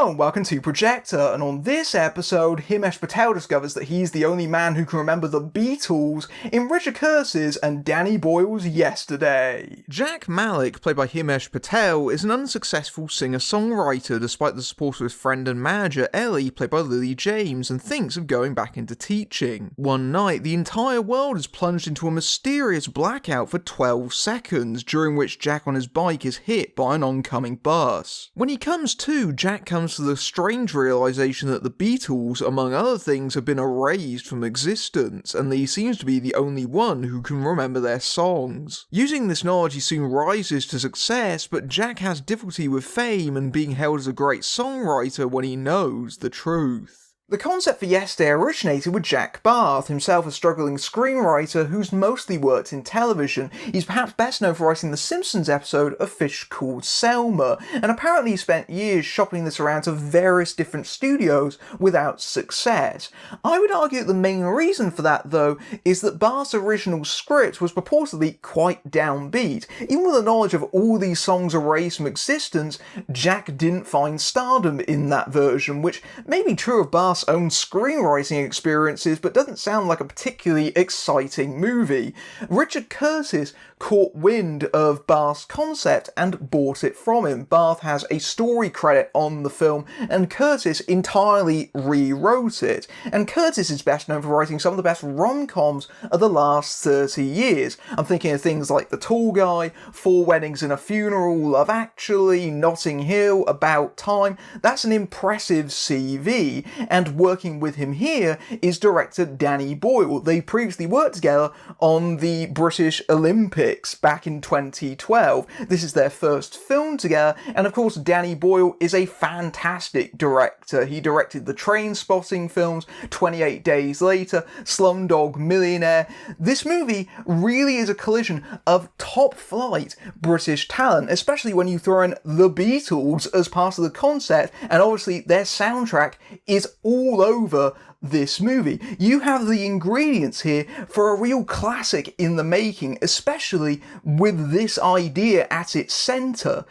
Hello and welcome to Projector, and on this episode, Himesh Patel discovers that he's the only man who can remember the Beatles in Richard Curtis's and Danny Boyle's Yesterday. Jack Malik, played by Himesh Patel, is an unsuccessful singer-songwriter despite the support of his friend and manager Ellie, played by Lily James, and thinks of going back into teaching. One night, the entire world is plunged into a mysterious blackout for 12 seconds, during which Jack on his bike is hit by an oncoming bus. When he comes to, Jack comes to the strange realization that the Beatles, among other things, have been erased from existence, and he seems to be the only one who can remember their songs. Using this knowledge, he soon rises to success, but Jack has difficulty with fame and being held as a great songwriter when he knows the truth. The concept for Yesterday originated with Jack Barth, himself a struggling screenwriter who's mostly worked in television. He's perhaps best known for writing the Simpsons episode A Fish Called Selma, and apparently he spent years shopping this around to various different studios without success. I would argue that the main reason for that, though, is that Barth's original script was purportedly quite downbeat. Even with the knowledge of all these songs erased from existence, Jack didn't find stardom in that version, which may be true of Barth's own screenwriting experiences, but doesn't sound like a particularly exciting movie. Richard Curtis caught wind of Barth's concept and bought it from him. Barth has a story credit on the film, and Curtis entirely rewrote it. And Curtis is best known for writing some of the best rom-coms of the last 30 years. I'm thinking of things like The Tall Guy, Four Weddings and a Funeral, Love Actually, Notting Hill, About Time. That's an impressive CV, and working with him here is director Danny Boyle. They previously worked together on the British Olympics back in 2012. This is their first film together, and of course Danny Boyle is a fantastic director. He directed the Trainspotting films, 28 Days Later, Slumdog Millionaire. This movie really is a collision of top-flight British talent, especially when you throw in the Beatles as part of the concept, and obviously their soundtrack is all over this movie. You have the ingredients here for a real classic in the making, especially with this idea at its centre.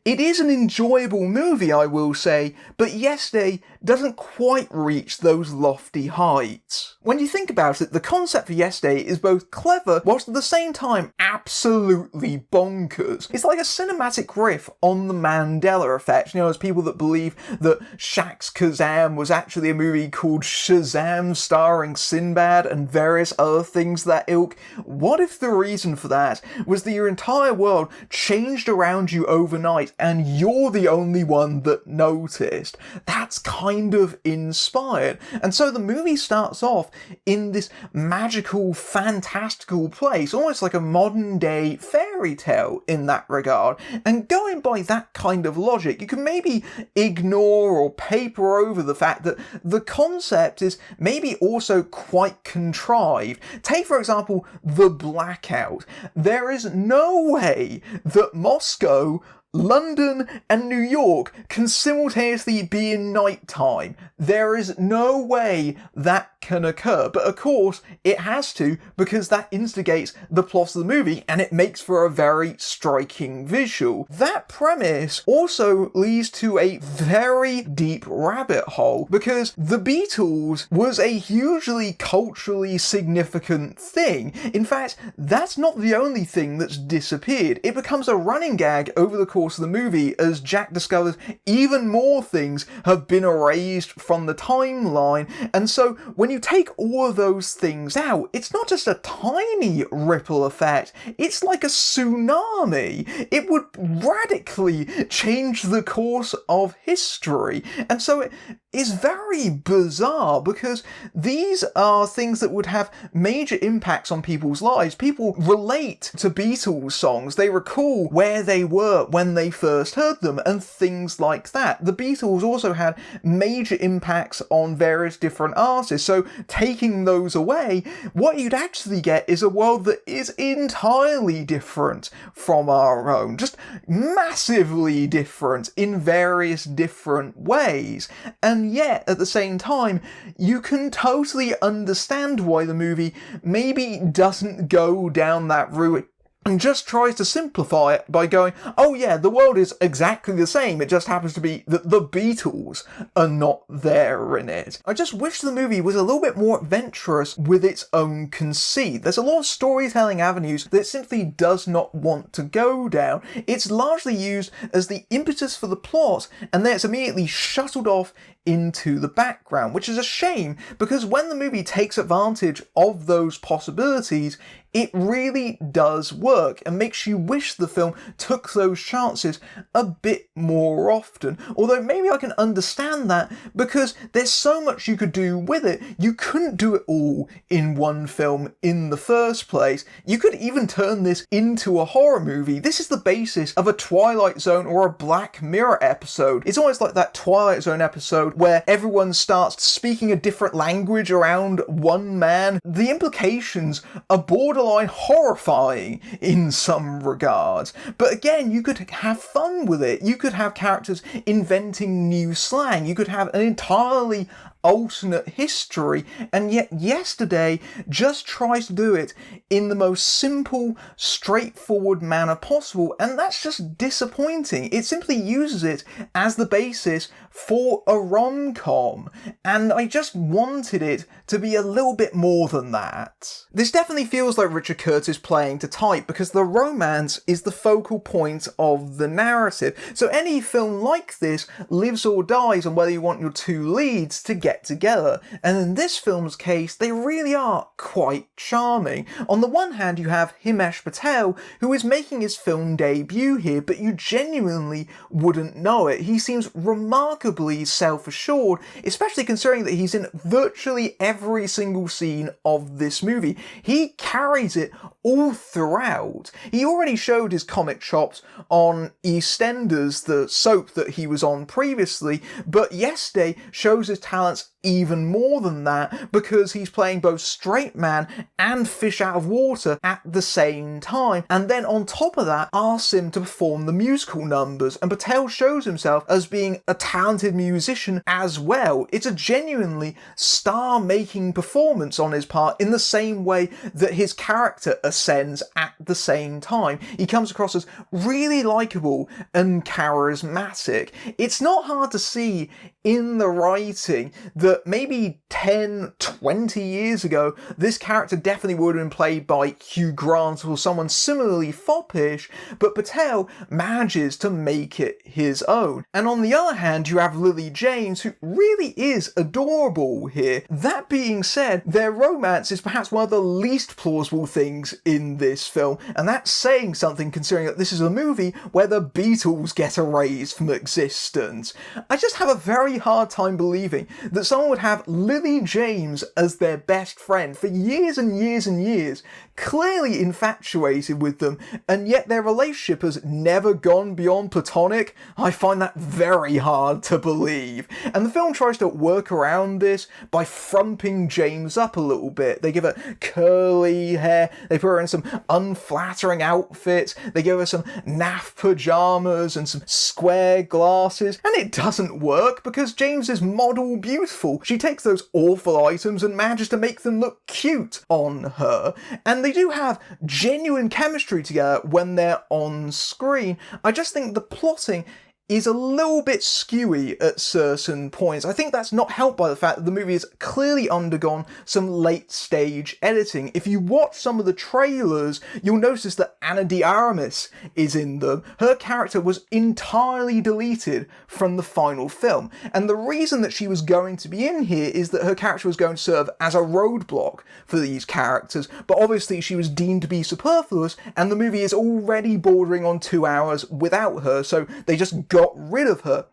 It is an enjoyable movie, I will say, but Yesterday doesn't quite reach those lofty heights. When you think about it, the concept for Yesterday is both clever, whilst at the same time absolutely bonkers. It's like a cinematic riff on the Mandela effect. You know, there's people that believe that Shaq's Kazam was actually a movie called Shazam starring Sinbad and various other things that ilk. What if the reason for that was that your entire world changed around you overnight and you're the only one that noticed? That's kind of inspired. And so the movie starts off in this magical, fantastical place, almost like a modern day fairy tale in that regard. And going by that kind of logic, you can maybe ignore or paper over the fact that the concept is maybe also quite contrived. Take, for example, the blackout. There is no way that Moscow, London and New York can simultaneously be in nighttime. There is no way that can occur, but of course it has to, because that instigates the plot of the movie and it makes for a very striking visual. That premise also leads to a very deep rabbit hole, because the Beatles was a hugely culturally significant thing. In fact, that's not the only thing that's disappeared. It becomes a running gag over the course of the movie as Jack discovers even more things have been erased from the timeline. And so when you take all of those things out, it's not just a tiny ripple effect, it's like a tsunami. It would radically change the course of history. And so it is very bizarre, because these are things that would have major impacts on people's lives. People relate to Beatles songs, they recall where they were when they first heard them, and things like that. The Beatles also had major impacts on various different artists, so taking those away, what you'd actually get is a world that is entirely different from our own, just massively different in various different ways. And yet, at the same time, you can totally understand why the movie maybe doesn't go down that route and just tries to simplify it by going, oh yeah, the world is exactly the same, it just happens to be that the Beatles are not there in it. I just wish the movie was a little bit more adventurous with its own conceit. There's a lot of storytelling avenues that it simply does not want to go down. It's largely used as the impetus for the plot, and then it's immediately shuttled off into the background, which is a shame, because when the movie takes advantage of those possibilities, it really does work and makes you wish the film took those chances a bit more often. Although maybe I can understand that because there's so much you could do with it. You couldn't do it all in one film in the first place. You could even turn this into a horror movie. This is the basis of a Twilight Zone or a Black Mirror episode. It's almost like that Twilight Zone episode where everyone starts speaking a different language around one man. The implications are borderline horrifying in some regards. But again, you could have fun with it. You could have characters inventing new slang. You could have an entirely alternate history, and yet Yesterday just tries to do it in the most simple, straightforward manner possible, and that's just disappointing. It simply uses it as the basis for a rom-com, and I just wanted it to be a little bit more than that. This definitely feels like Richard Curtis playing to type, because the romance is the focal point of the narrative. So any film like this lives or dies on whether you want your two leads to get together, and in this film's case they really are quite charming. On the one hand you have Himesh Patel, who is making his film debut here, but you genuinely wouldn't know it. He seems remarkably self-assured, especially considering that he's in virtually every single scene of this movie. He carries it all throughout. He already showed his comic chops on EastEnders, the soap that he was on previously, but Yesterday shows his talents even more than that, because he's playing both straight man and fish out of water at the same time, and then on top of that asks him to perform the musical numbers, and Patel shows himself as being a talented musician as well. It's a genuinely star-making performance on his part, in the same way that his character ascends at the same time. He comes across as really likeable and charismatic. It's not hard to see in the writing that maybe 10, 20 years ago, this character definitely would have been played by Hugh Grant or someone similarly foppish, but Patel manages to make it his own. And on the other hand, you have Lily James, who really is adorable here. That being said, their romance is perhaps one of the least plausible things in this film, and that's saying something considering that this is a movie where the Beatles get erased from existence. I just have a very hard time believing that someone would have Lily James as their best friend for years and years and years, clearly infatuated with them, and yet their relationship has never gone beyond platonic. I find that very hard to believe. And the film tries to work around this by frumping James up a little bit. They give her curly hair, they put her in some unflattering outfits, they give her some naff pajamas and some square glasses, and it doesn't work because James is model beautiful. She takes those awful items and manages to make them look cute on her, and they do have genuine chemistry together when they're on screen. I just think the plotting is a little bit skewy at certain points. I think that's not helped by the fact that the movie has clearly undergone some late stage editing. If you watch some of the trailers, you'll notice that Ana de Armas is in them. Her character was entirely deleted from the final film, and the reason that she was going to be in here is that her character was going to serve as a roadblock for these characters, but obviously she was deemed to be superfluous, and the movie is already bordering on 2 hours without her, so they just got rid of her.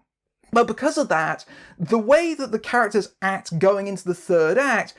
But because of that, the way that the characters act going into the third act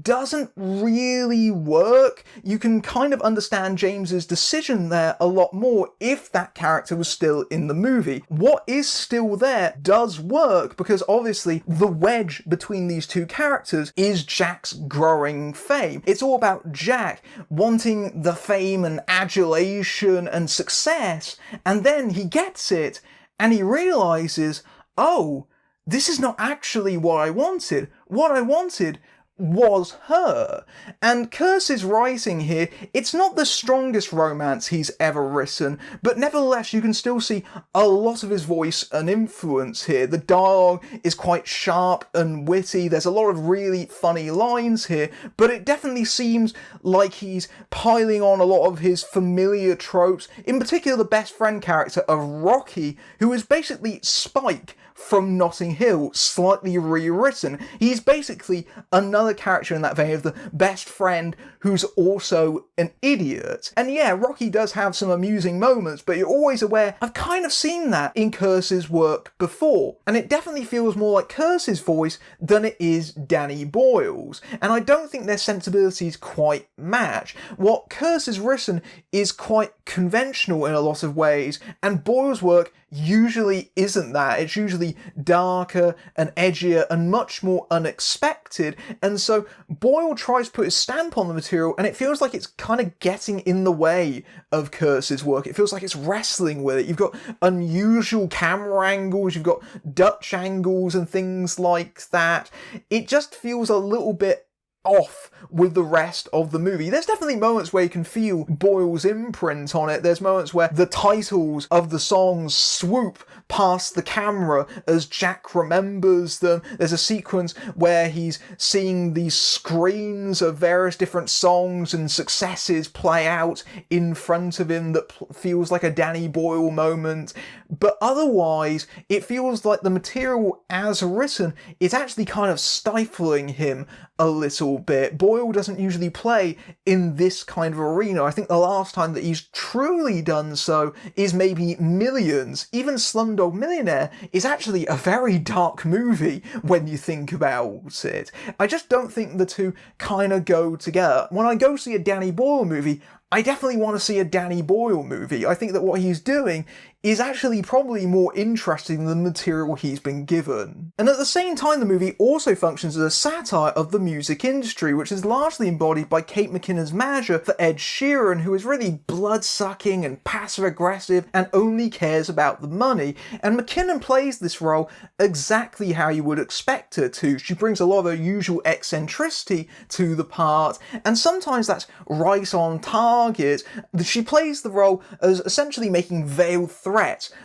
doesn't really work. You can kind of understand James's decision there a lot more if that character was still in the movie. What is still there does work because obviously the wedge between these two characters is Jack's growing fame. It's all about Jack wanting the fame and adulation and success, and then he gets it and he realizes, oh, this is not actually what I wanted. What I wanted was her. And Curtis's writing here, it's not the strongest romance he's ever written, but nevertheless you can still see a lot of his voice and influence here. The dialogue is quite sharp and witty, there's a lot of really funny lines here, but it definitely seems like he's piling on a lot of his familiar tropes, in particular the best friend character of Rocky, who is basically Spike from Notting Hill, slightly rewritten. He's basically another character in that vein of the best friend who's also an idiot. And yeah, Rocky does have some amusing moments, but you're always aware, I've kind of seen that in Curtis's work before. And it definitely feels more like Curtis's voice than it is Danny Boyle's. And I don't think their sensibilities quite match. What Curtis has written is quite conventional in a lot of ways, and Boyle's work usually isn't that. It's usually darker and edgier and much more unexpected, and so Boyle tries to put his stamp on the material and it feels like it's kind of getting in the way of Curtis's work. It feels like it's wrestling with it. You've got unusual camera angles, you've got Dutch angles and things like that. It just feels a little bit off with the rest of the movie. There's definitely moments where you can feel Boyle's imprint on it. There's moments where the titles of the songs swoop past the camera as Jack remembers them. There's a sequence where he's seeing these screens of various different songs and successes play out in front of him that feels like a Danny Boyle moment. But otherwise, it feels like the material as written is actually kind of stifling him a little bit. Boyle doesn't usually play in this kind of arena. I think the last time that he's truly done so is maybe Millions. Even Slumdog Millionaire is actually a very dark movie when you think about it. I just don't think the two kind of go together. When I go see a Danny Boyle movie, I definitely want to see a Danny Boyle movie. I think that what he's doing is actually probably more interesting than the material he's been given. And at the same time, the movie also functions as a satire of the music industry, which is largely embodied by Kate McKinnon's manager for Ed Sheeran, who is really blood-sucking and passive-aggressive and only cares about the money. And McKinnon plays this role exactly how you would expect her to. She brings a lot of her usual eccentricity to the part, and sometimes that's right on target. She plays the role as essentially making veiled threat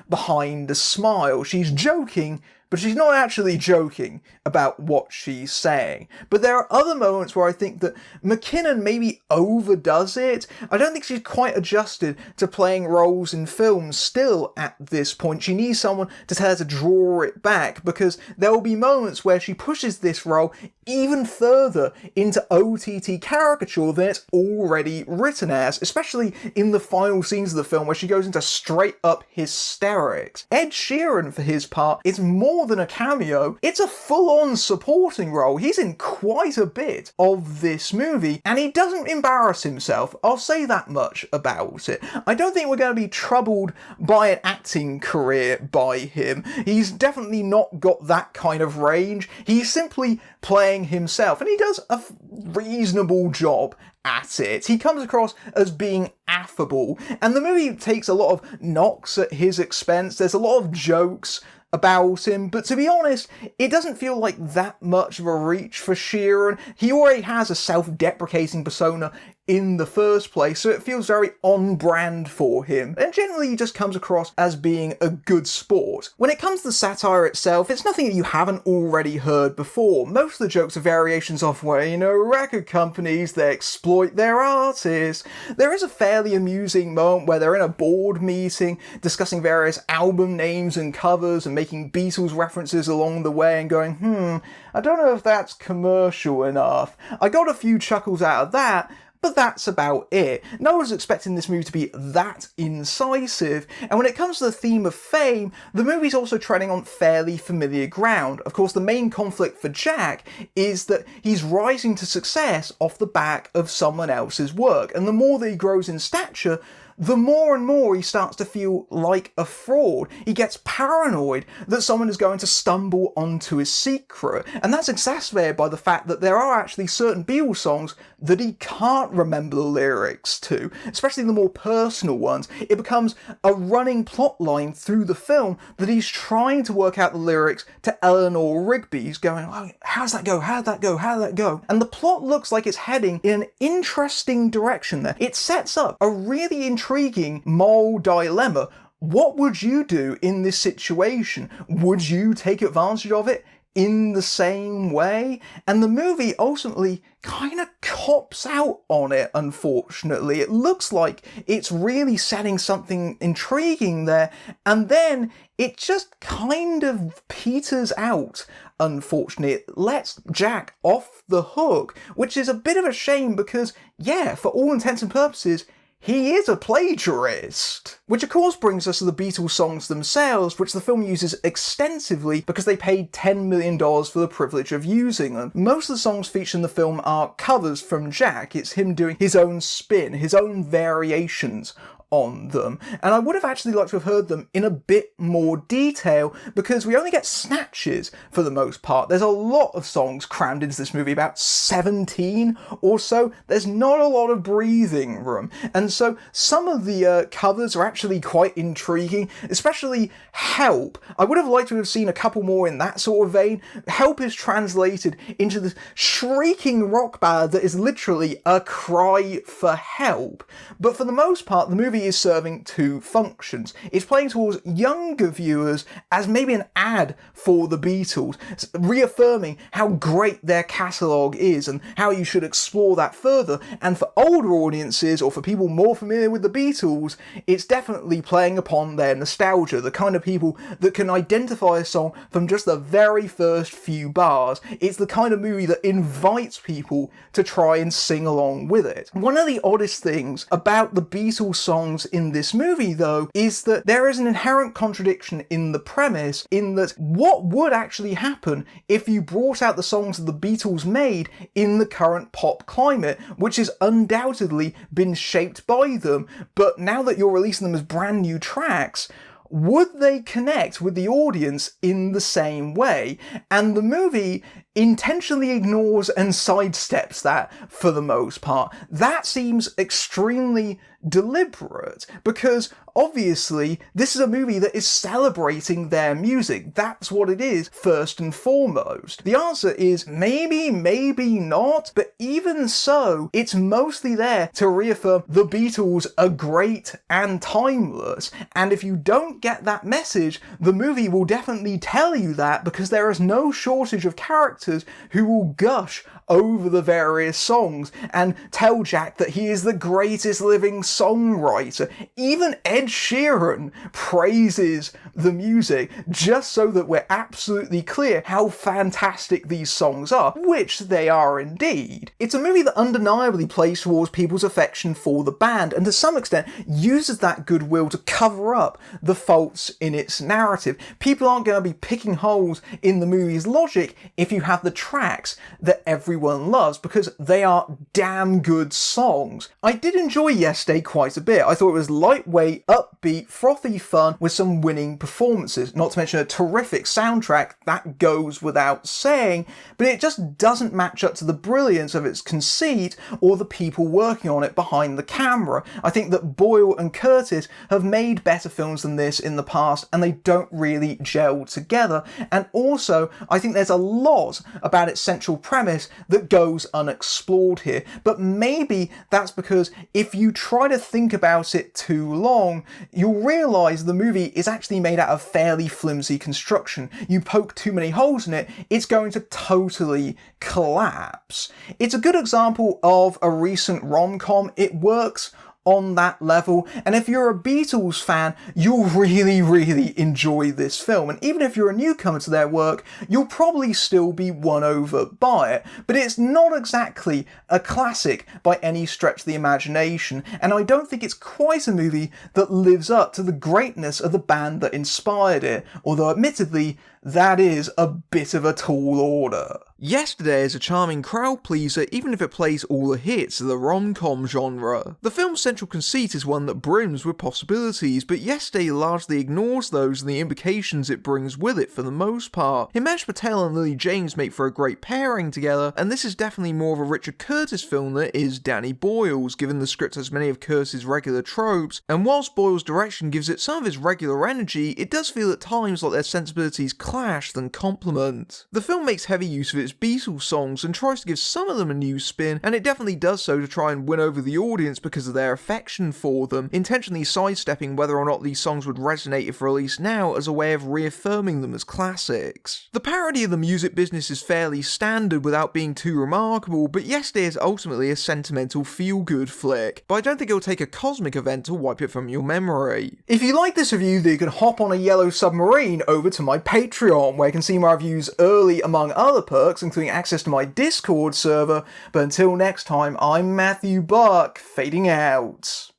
behind a smile. She's joking, but she's not actually joking about what she's saying. But there are other moments where I think that McKinnon maybe overdoes it. I don't think she's quite adjusted to playing roles in films still at this point. She needs someone to tell her to draw it back, because there will be moments where she pushes this role even further into OTT caricature than it's already written as, especially in the final scenes of the film where she goes into straight up hysterics. Ed Sheeran, for his part, is more than a cameo, it's a full-on supporting role. He's in quite a bit of this movie, and he doesn't embarrass himself. I'll say that much about it. I don't think we're going to be troubled by an acting career by him. He's definitely not got that kind of range. He's simply playing himself, and he does a reasonable job at it. He comes across as being affable, and the movie takes a lot of knocks at his expense. There's a lot of jokes about him, but to be honest, it doesn't feel like that much of a reach for Sheeran. He already has a self-deprecating persona in the first place, so it feels very on brand for him, and generally he just comes across as being a good sport. When it comes to the satire itself, it's nothing that you haven't already heard before. Most of the jokes are variations of where, record companies, they exploit their artists. There is a fairly amusing moment where they're in a board meeting discussing various album names and covers and making Beatles references along the way and going, I don't know if that's commercial enough. I got a few chuckles out of that, but that's about it. No one's expecting this movie to be that incisive, and when it comes to the theme of fame, the movie's also treading on fairly familiar ground. Of course, the main conflict for Jack is that he's rising to success off the back of someone else's work, and the more that he grows in stature, the more and more he starts to feel like a fraud. He gets paranoid that someone is going to stumble onto his secret, and that's exacerbated by the fact that there are actually certain Beatles songs that he can't remember the lyrics to, especially the more personal ones. It becomes a running plot line through the film that he's trying to work out the lyrics to Eleanor Rigby. He's going, oh, how's that go? How'd that go? How'd that go? And the plot looks like it's heading in an interesting direction there. It sets up a really intriguing moral dilemma. What would you do in this situation? Would you take advantage of it in the same way? And the movie ultimately kind of cops out on it, unfortunately. It looks like it's really setting something intriguing there, and then it just kind of peters out, unfortunately. It lets Jack off the hook, which is a bit of a shame because, yeah, for all intents and purposes, he is a plagiarist. Which of course brings us to the Beatles songs themselves, which the film uses extensively because they paid $10 million for the privilege of using them. Most of the songs featured in the film are covers from Jack. It's him doing his own spin, his own variations on them, and I would have actually liked to have heard them in a bit more detail because we only get snatches for the most part. There's a lot of songs crammed into this movie, about 17 or so. There's not a lot of breathing room, and so some of the covers are actually quite intriguing, especially Help. I would have liked to have seen a couple more in that sort of vein. Help is translated into this shrieking rock ballad that is literally a cry for help, but for the most part the movie is serving two functions. It's playing towards younger viewers as maybe an ad for the Beatles, reaffirming how great their catalogue is and how you should explore that further. And for older audiences, or for people more familiar with the Beatles, it's definitely playing upon their nostalgia, the kind of people that can identify a song from just the very first few bars. It's the kind of movie that invites people to try and sing along with it. One of the oddest things about the Beatles songs in this movie, though, is that there is an inherent contradiction in the premise, in that what would actually happen if you brought out the songs that the Beatles made in the current pop climate, which has undoubtedly been shaped by them, but now that you're releasing them as brand new tracks, would they connect with the audience in the same way? And the movie intentionally ignores and sidesteps that for the most part. That seems extremely deliberate because obviously this is a movie that is celebrating their music. That's what it is first and foremost. The answer is maybe, maybe not, but even so, it's mostly there to reaffirm the Beatles are great and timeless. And if you don't get that message, the movie will definitely tell you that, because there is no shortage of characters who will gush over the various songs and tell Jack that he is the greatest living songwriter. Even Ed Sheeran praises the music just so that we're absolutely clear how fantastic these songs are, which they are indeed. It's a movie that undeniably plays towards people's affection for the band and to some extent uses that goodwill to cover up the faults in its narrative. People aren't going to be picking holes in the movie's logic if you have the tracks that everyone loves, because they are damn good songs. I did enjoy Yesterday quite a bit. I thought it was lightweight, upbeat, frothy fun with some winning performances, not to mention a terrific soundtrack, that goes without saying, but it just doesn't match up to the brilliance of its conceit or the people working on it behind the camera. I think that Boyle and Curtis have made better films than this in the past, and they don't really gel together. And also, I think there's a lot about its central premise that goes unexplored here, but maybe that's because if you try to think about it too long, you'll realise the movie is actually made out of fairly flimsy construction. You poke too many holes in it, it's going to totally collapse. It's a good example of a recent rom-com. It works on that level, and if you're a Beatles fan, you'll really enjoy this film, and even if you're a newcomer to their work, you'll probably still be won over by it. But it's not exactly a classic by any stretch of the imagination, and I don't think it's quite a movie that lives up to the greatness of the band that inspired it, although admittedly That is a bit of a tall order. Yesterday is a charming crowd pleaser even if it plays all the hits of the rom-com genre. The film's central conceit is one that brims with possibilities, but Yesterday largely ignores those and the implications it brings with it for the most part. Himesh Patel and Lily James make for a great pairing together, and this is definitely more of a Richard Curtis film than it is Danny Boyle's, given the script has many of Curtis' regular tropes, and whilst Boyle's direction gives it some of his regular energy, it does feel at times like their sensibilities clash than complement. The film makes heavy use of its Beatles songs and tries to give some of them a new spin, and it definitely does so to try and win over the audience because of their affection for them, intentionally sidestepping whether or not these songs would resonate if released now as a way of reaffirming them as classics. The parody of the music business is fairly standard without being too remarkable, but Yesterday is ultimately a sentimental feel-good flick, but I don't think it'll take a cosmic event to wipe it from your memory. If you like this review, then you can hop on a yellow submarine over to my Patreon, where you can see my reviews early among other perks, including access to my Discord server. But until next time, I'm Matthew Buck, fading out.